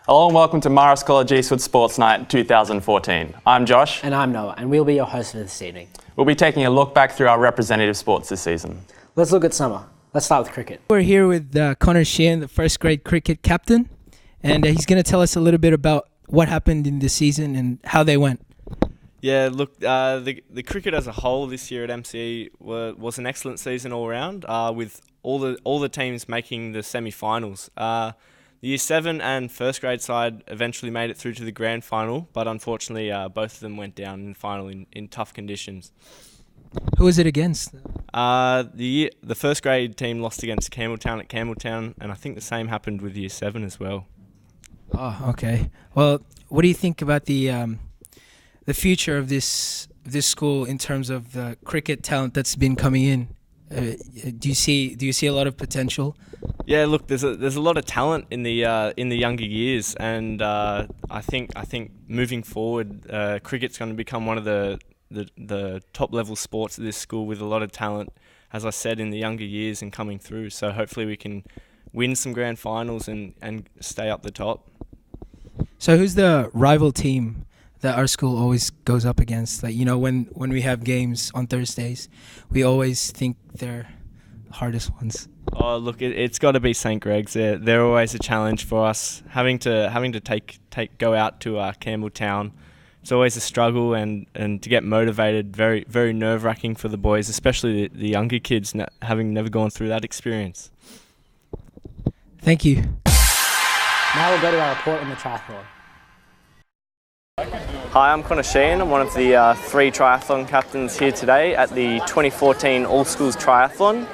Hello and welcome to Marist College Eastwood Sports Night 2014. I'm Josh. And I'm Noah, and we'll be your hosts for this evening. We'll be taking a look back through our representative sports this season. Let's look at summer. Let's start with cricket. We're here with Connor Sheehan, the first grade cricket captain, and he's going to tell us a little bit about what happened in the season and how they went. Yeah, look, the cricket as a whole this year at MCE was an excellent season all round, with all the teams making the semi-finals. The Year 7 and first grade side eventually made it through to the grand final, but unfortunately both of them went down in the final in tough conditions. Who was it against? The first grade team lost against Campbelltown at Campbelltown, and I think the same happened with Year 7 as well. Oh, okay. Well, what do you think about the future of this school in terms of the cricket talent that's been coming in? Do you see a lot of potential? Yeah, look, there's a lot of talent in the younger years, and I think moving forward, cricket's going to become one of the top level sports at this school with a lot of talent, as I said, in the younger years and coming through. So hopefully we can win some grand finals and stay up the top. So who's the rival team that our school always goes up against? Like, you know, when we have games on Thursdays, we always think they're the hardest ones. Oh, look, it's got to be St. Greg's. They're always a challenge for us. Having to go out to Campbelltown, it's always a struggle, and to get motivated, very very nerve-wracking for the boys, especially the younger kids, having never gone through that experience. Thank you. Now we'll go to our report on the triathlon. Hi, I'm Connor Sheehan. I'm one of the 3 triathlon captains here today at the 2014 All Schools Triathlon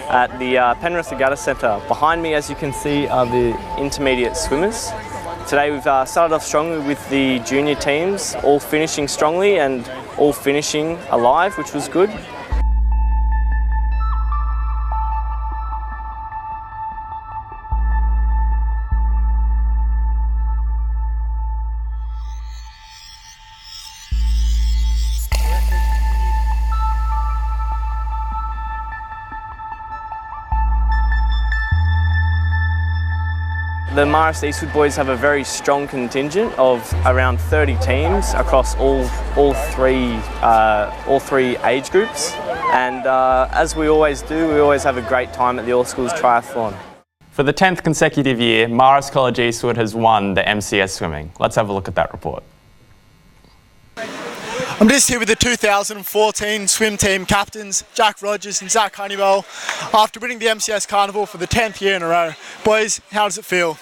at the Penrith Regatta Centre. Behind me, as you can see, are the intermediate swimmers. Today we've started off strongly with the junior teams, all finishing strongly and all finishing alive, which was good. The Marist Eastwood boys have a very strong contingent of around 30 teams across all three age groups, and as we always do, we always have a great time at the All Schools Triathlon. For the 10th consecutive year, Marist College Eastwood has won the MCS swimming. Let's have a look at that report. I'm just here with the 2014 swim team captains, Jack Rogers and Zach Honeywell, after winning the MCS Carnival for the 10th year in a row. Boys, how does it feel?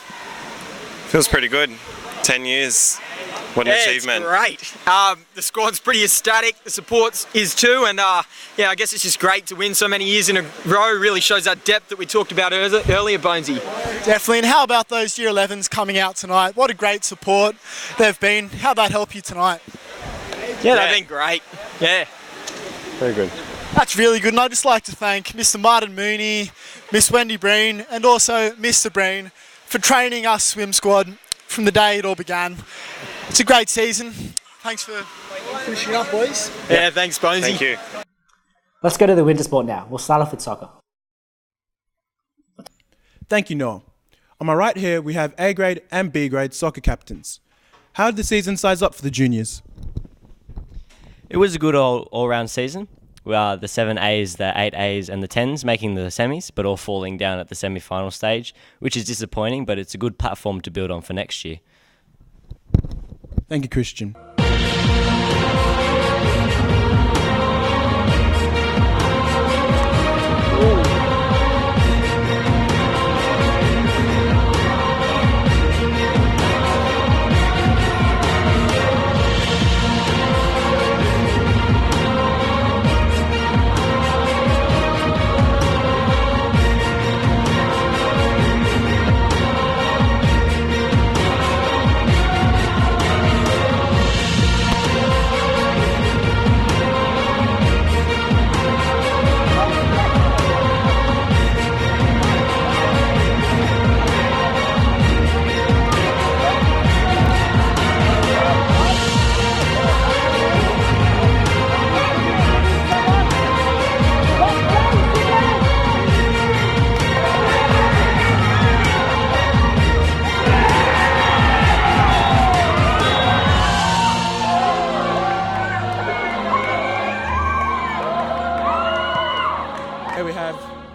Feels pretty good. 10 years. What an achievement. It's great. The squad's pretty ecstatic, the support is too, and I guess it's just great to win so many years in a row. Really shows that depth that we talked about earlier, Bonesy. Definitely, and how about those Year 11s coming out tonight? What a great support they've been. How'd that help you tonight? Yeah, they've been great. Yeah. Very good. That's really good, and I'd just like to thank Mr. Martin Mooney, Miss Wendy Breen, and also Mr. Breen for training us swim squad from the day it all began. It's a great season. Thanks for finishing up, boys. Yeah, thanks, Bonesy. Thank you. Let's go to the winter sport now. We'll start off with soccer. Thank you, Noel. On my right here, we have A grade and B grade soccer captains. How did the season size up for the juniors? It was a good all-round season. The 7As, the 8As and the 10s making the semis, but all falling down at the semi-final stage, which is disappointing, but it's a good platform to build on for next year. Thank you, Christian.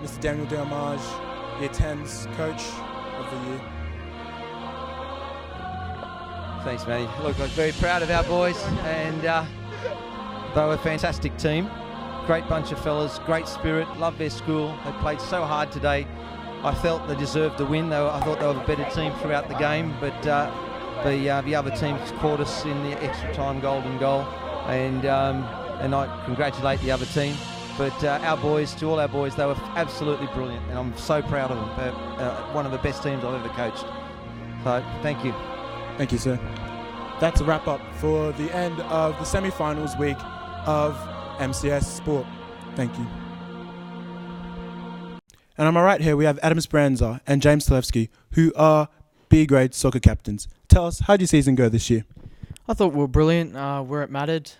Mr. Daniel Delmage, Year 10's Coach of the Year. Thanks, Matty. Look, I'm very proud of our boys, and they were a fantastic team. Great bunch of fellas, great spirit, love their school. They played so hard today. I felt they deserved the win. I thought they were a better team throughout the game, but the other team caught us in the extra time golden goal, and I congratulate the other team. But our boys, to all our boys, they were absolutely brilliant, and I'm so proud of them. They're one of the best teams I've ever coached. So thank you. Thank you, sir. That's a wrap up for the end of the semi-finals week of MCS Sport. Thank you. And on my right here, we have Adam Speranza and James Talevsky, who are B-grade soccer captains. Tell us, how did your season go this year? I thought we were brilliant where it mattered.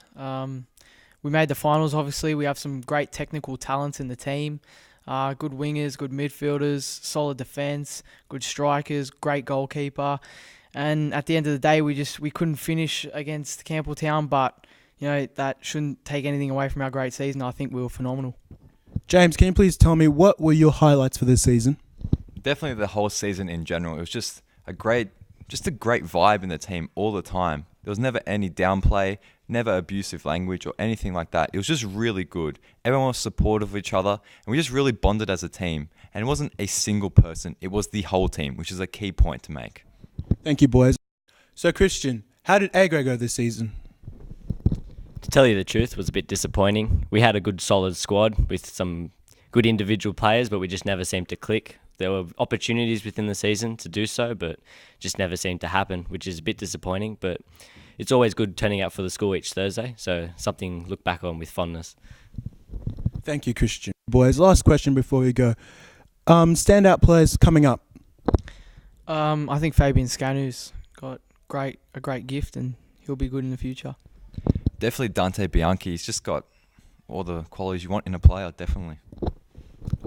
We made the finals, obviously. We have some great technical talents in the team. Good wingers, good midfielders, solid defence, good strikers, great goalkeeper. And at the end of the day, we couldn't finish against Campbelltown, but that shouldn't take anything away from our great season. I think we were phenomenal. James, can you please tell me what were your highlights for this season? Definitely the whole season in general. It was just a great vibe in the team all the time. There was never any downplay, never abusive language or anything like that. It was just really good. Everyone was supportive of each other, and we just really bonded as a team. And it wasn't a single person, it was the whole team, which is a key point to make. Thank you, boys. So, Christian, how did A-grade go this season? To tell you the truth, it was a bit disappointing. We had a good solid squad with some good individual players, but we just never seemed to click. There were opportunities within the season to do so, but just never seemed to happen, which is a bit disappointing. But it's always good turning out for the school each Thursday, so something to look back on with fondness. Thank you, Christian. Boys, last question before we go. Standout players coming up. I think Fabian Scanu's got a great gift, and he'll be good in the future. Definitely Dante Bianchi. He's just got all the qualities you want in a player, definitely.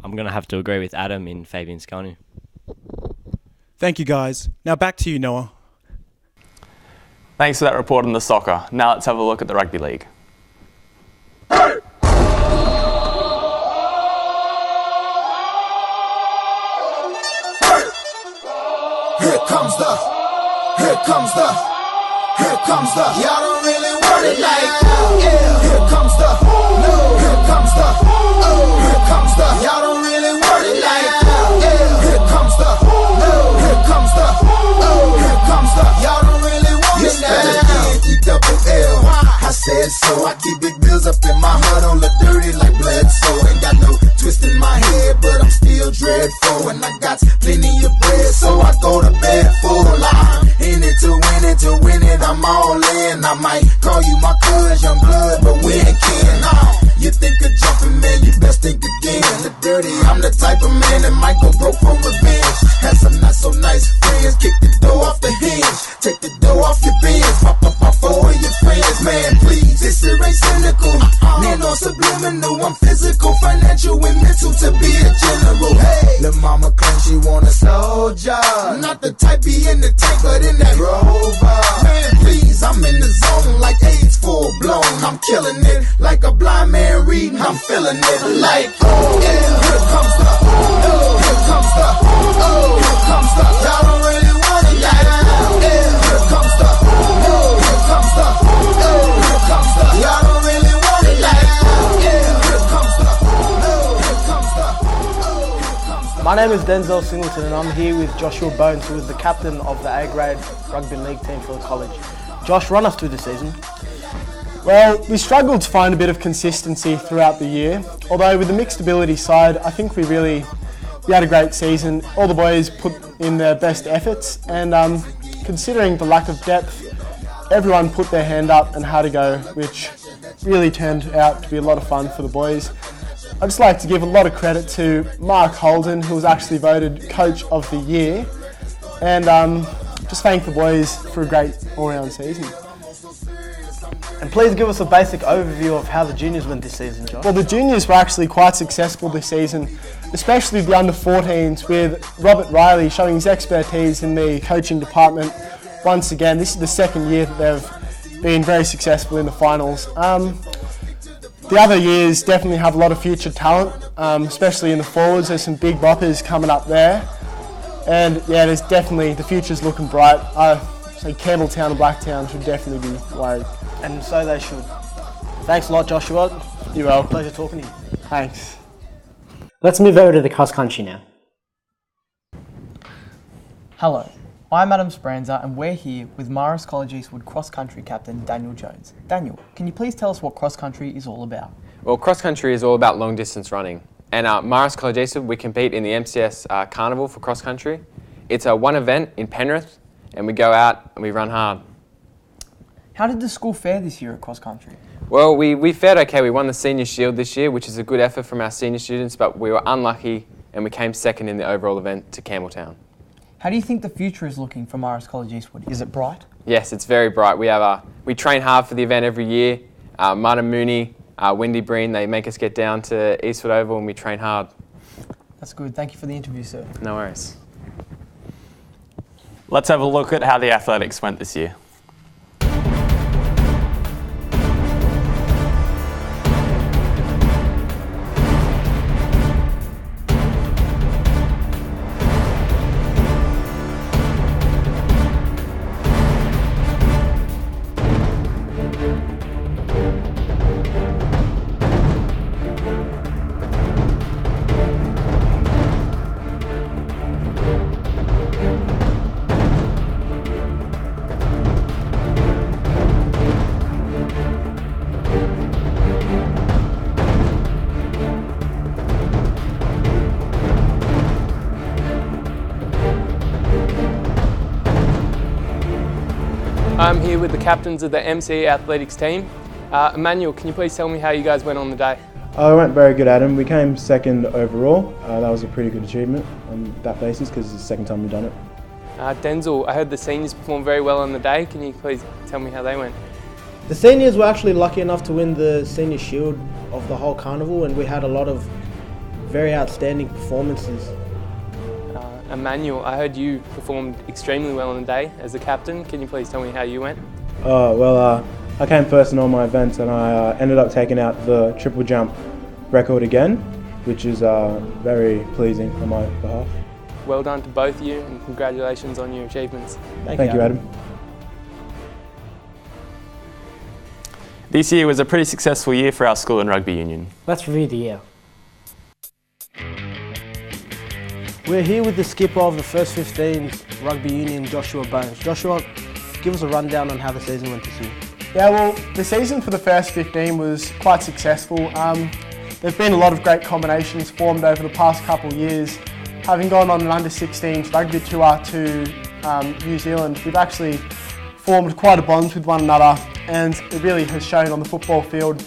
I'm going to have to agree with Adam in Fabian Scanu. Thank you, guys. Now back to you, Noah. Thanks for that report on the soccer. Now let's have a look at the rugby league. Here comes the, y'all don't really want it like, yeah. Here comes the, no. Here comes the, oh. Here comes the, y'all don't really want it like, yeah. Here comes the, no. Here comes the, oh. Here comes the, y'all don't really want it like, E-double-L. I said so, I keep big bills up in my heart on the dirty like blood, so ain't got no twist in my head, but I'm still dreadful, and I got plenty of bread, so I go to bed full. I'm in it to win it, I'm all in. I might call you my cuz, young blood, but we ain't kin. You think of jumping, man, you best think again. The dirty, I'm the type of man that might go broke for revenge. Had some not so nice friends, kick the door off the hinge, take the door off your bins, pop four of your friends, man, please. This shit ain't cynical, man, on subliminal. I'm physical, financial, and mental to be a general. Hey, lil' mama claims she want a soldier, not the type be in the tank, but in that Rover. Man, please, I'm in the zone like AIDS full blown. I'm killing it like a blind man reading. I'm feeling it like, oh yeah. Here comes the, oh. Here comes the, oh. Here comes the, y'all don't really want it like, yeah. Here comes the, oh. Here comes the, oh. Here comes the, y'all don't really want it like, yeah. Here comes the, oh. Here comes the, oh. Here comes the. My name is Denzel Singleton, and I'm here with Joshua Bones, who is the captain of the A-grade rugby league team for the college. Josh, run us through the season. Well, we struggled to find a bit of consistency throughout the year, although with the mixed ability side, I think we had a great season. All the boys put in their best efforts, and considering the lack of depth, everyone put their hand up and had a go, which really turned out to be a lot of fun for the boys. I'd just like to give a lot of credit to Mark Holden, who was actually voted Coach of the Year, and just thank the boys for a great all-round season. And please give us a basic overview of how the juniors went this season, Josh. Well, the juniors were actually quite successful this season, especially the under-14s, with Robert Riley showing his expertise in the coaching department. Once again, this is the second year that they've been very successful in the finals. the other years definitely have a lot of future talent, especially in the forwards. There's some big boppers coming up there. And yeah, there's definitely, the future's looking bright. I say Campbelltown and Blacktown should definitely be worried. And so they should. Thanks a lot, Joshua. You're welcome. Pleasure talking to you. Thanks. Let's move over to the cross country now. Hello, I'm Adam Spranza and we're here with Marist College Eastwood cross country captain Daniel Jones. Daniel, can you please tell us what cross country is all about? Well, cross country is all about long distance running. And Marist College Eastwood, we compete in the MCS Carnival for cross country. It's a one event in Penrith and we go out and we run hard. How did the school fare this year at cross country? Well, we fared okay. We won the Senior Shield this year, which is a good effort from our senior students, but we were unlucky and we came second in the overall event to Campbelltown. How do you think the future is looking for Marist College Eastwood? Is it bright? Yes, it's very bright. We train hard for the event every year. Martin Mooney, Wendy Breen, they make us get down to Eastwood Oval and we train hard. That's good. Thank you for the interview, sir. No worries. Let's have a look at how the athletics went this year. I'm here with the captains of the MC athletics team. Emmanuel, can you please tell me how you guys went on the day? It went very good, Adam. We came second overall. That was a pretty good achievement on that basis because it's the second time we've done it. Denzel, I heard the seniors performed very well on the day. Can you please tell me how they went? The seniors were actually lucky enough to win the Senior Shield of the whole carnival, and we had a lot of very outstanding performances. Emmanuel, I heard you performed extremely well on the day as a captain. Can you please tell me how you went? I came first in all my events and I ended up taking out the triple jump record again, which is very pleasing on my behalf. Well done to both of you and congratulations on your achievements. Thank you, Adam. This year was a pretty successful year for our school and rugby union. Let's review the year. We're here with the skipper of the first 15 rugby union, Joshua Bones. Joshua, give us a rundown on how the season went this year. Yeah, well, the season for the first 15 was quite successful. There's been a lot of great combinations formed over the past couple of years. Having gone on an under-16s rugby tour to New Zealand, we've actually formed quite a bond with one another, and it really has shown on the football field.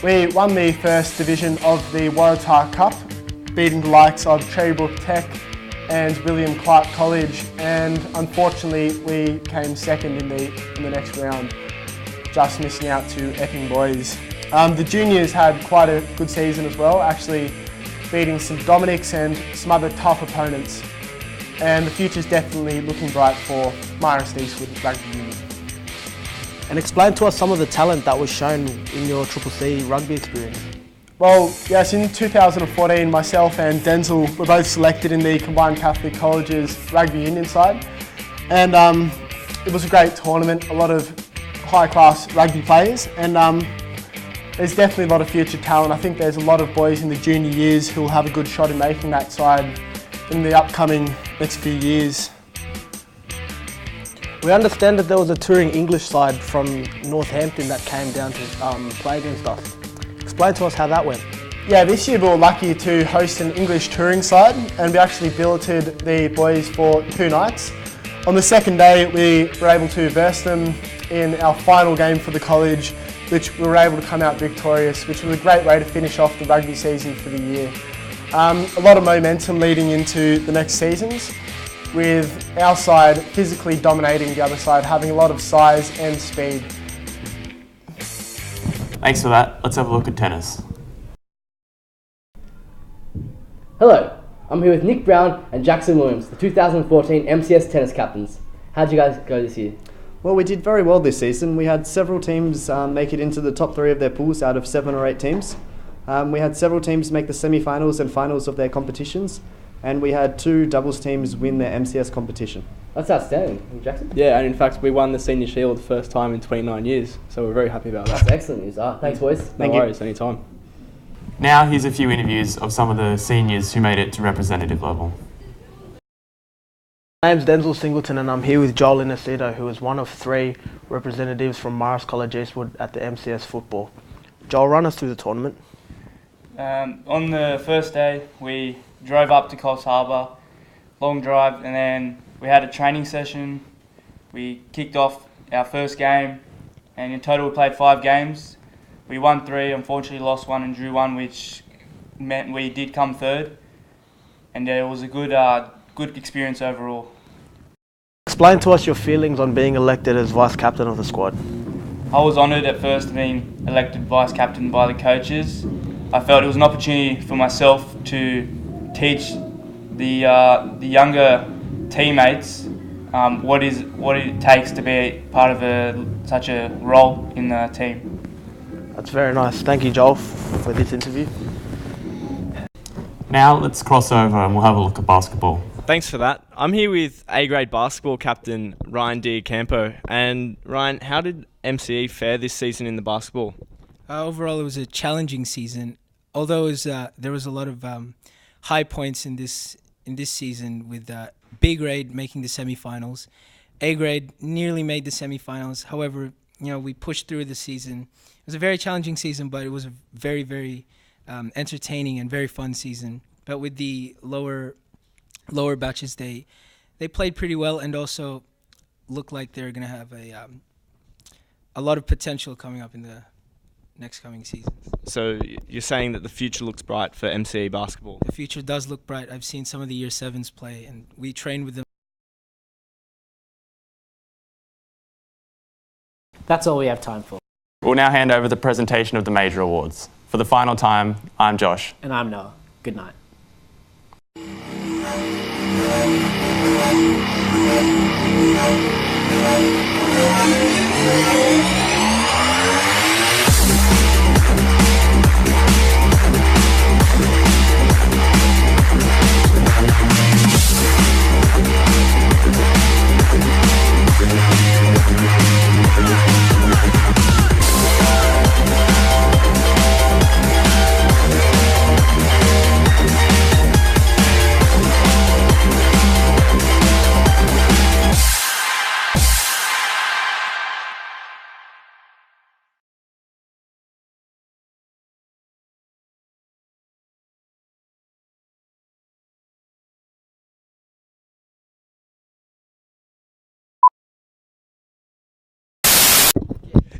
We won the first division of the Waratah Cup, beating the likes of Cherrybrook Tech and William Clark College, and unfortunately we came second in the next round, just missing out to Epping Boys. The juniors had quite a good season as well, actually beating St Dominic's and some other tough opponents, and the future's definitely looking bright for Marist Eastwood Rugby Union. And explain to us some of the talent that was shown in your Triple C rugby experience. Well, yes, in 2014, myself and Denzel were both selected in the Combined Catholic College's rugby union side. And it was a great tournament, a lot of high-class rugby players, and there's definitely a lot of future talent. I think there's a lot of boys in the junior years who will have a good shot in making that side in the upcoming next few years. We understand that there was a touring English side from Northampton that came down to play against us. Explain to us how that went. Yeah, this year we were lucky to host an English touring side, and we actually billeted the boys for 2 nights. On the second day we were able to verse them in our final game for the college, which we were able to come out victorious, which was a great way to finish off the rugby season for the year. A lot of momentum leading into the next seasons, with our side physically dominating the other side, having a lot of size and speed. Thanks for that. Let's have a look at tennis. Hello, I'm here with Nick Brown and Jackson Williams, the 2014 MCS tennis captains. How'd you guys go this year? Well, we did very well this season. We had several teams make it into the top 3 of their pools out of 7 or 8 teams. We had several teams make the semi-finals and finals of their competitions, and we had 2 doubles teams win their MCS competition. That's outstanding. Jackson? Yeah, and in fact, we won the Senior Shield the first time in 29 years, so we're very happy about that. That's excellent news. Thanks, boys. No worries, anytime. Now here's a few interviews of some of the seniors who made it to representative level. My name's Denzel Singleton and I'm here with Joel Inacito, who is one of 3 representatives from Morris College Eastwood at the MCS football. Joel, run us through the tournament. On the first day, we drove up to Coffs Harbour, long drive, and then we had a training session. We kicked off our first game, and in total we played 5 games. We won 3, unfortunately lost 1 and drew 1, which meant we did come 3rd, and it was a good experience overall. Explain to us your feelings on being elected as vice captain of the squad. I was honoured at first being elected vice captain by the coaches. I felt it was an opportunity for myself to teach the younger teammates what it takes to be part of such a role in the team. That's very nice. Thank you, Joel, for this interview. Now let's cross over and we'll have a look at basketball. Thanks for that. I'm here with A-grade basketball captain Ryan Diacampo. And Ryan, how did MCE fare this season in the basketball? Overall, it was a challenging season. Although there was a lot of high points in this season, with B grade making the semifinals, A grade nearly made the semifinals. However, we pushed through the season. It was a very challenging season, but it was a very, very entertaining and very fun season. But with the lower batches, they played pretty well and also looked like they're going to have a lot of potential coming up in the next coming seasons. So you're saying that the future looks bright for MCE basketball? The future does look bright. I've seen some of the Year 7s play, and we train with them. That's all we have time for. We'll now hand over the presentation of the major awards. For the final time, I'm Josh. And I'm Noah. Good night.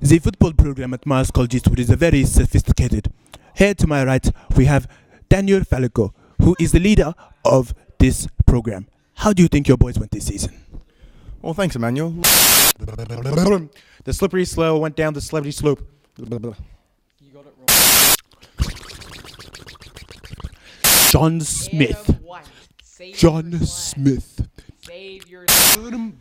The football program at Morris College Eastwood is very sophisticated. Here to my right, we have Daniel Falico, who is the leader of this program. How do you think your boys went this season? Well, thanks, Emmanuel. The slippery slope went down the slippery slope. You got it wrong. John Smith. John Smith. Save your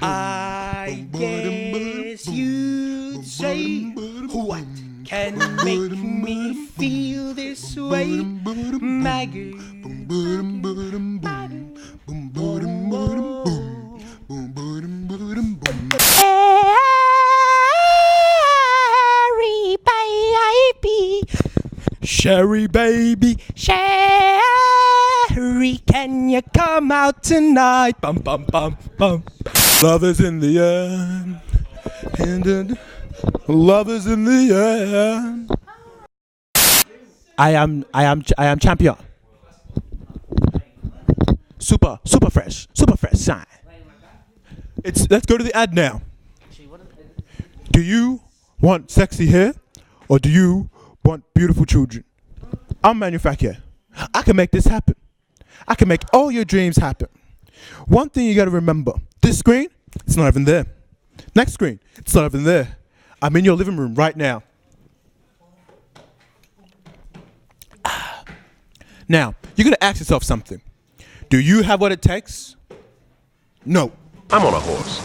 I guess you'd say, what can make me feel this way? Maggie. Sherry baby, Sherry, can you come out tonight? Bum bum bum bum. Love is in the air, and love is in the air. I am champion. Super fresh shine. Let's go to the ad now. Do you want sexy hair, or do you want beautiful children? I'm manufacturer. I can make this happen. I can make all your dreams happen. One thing you gotta remember, this screen, it's not even there. Next screen, it's not even there. I'm in your living room right now. Now, you're gonna ask yourself something. Do you have what it takes? No. I'm on a horse.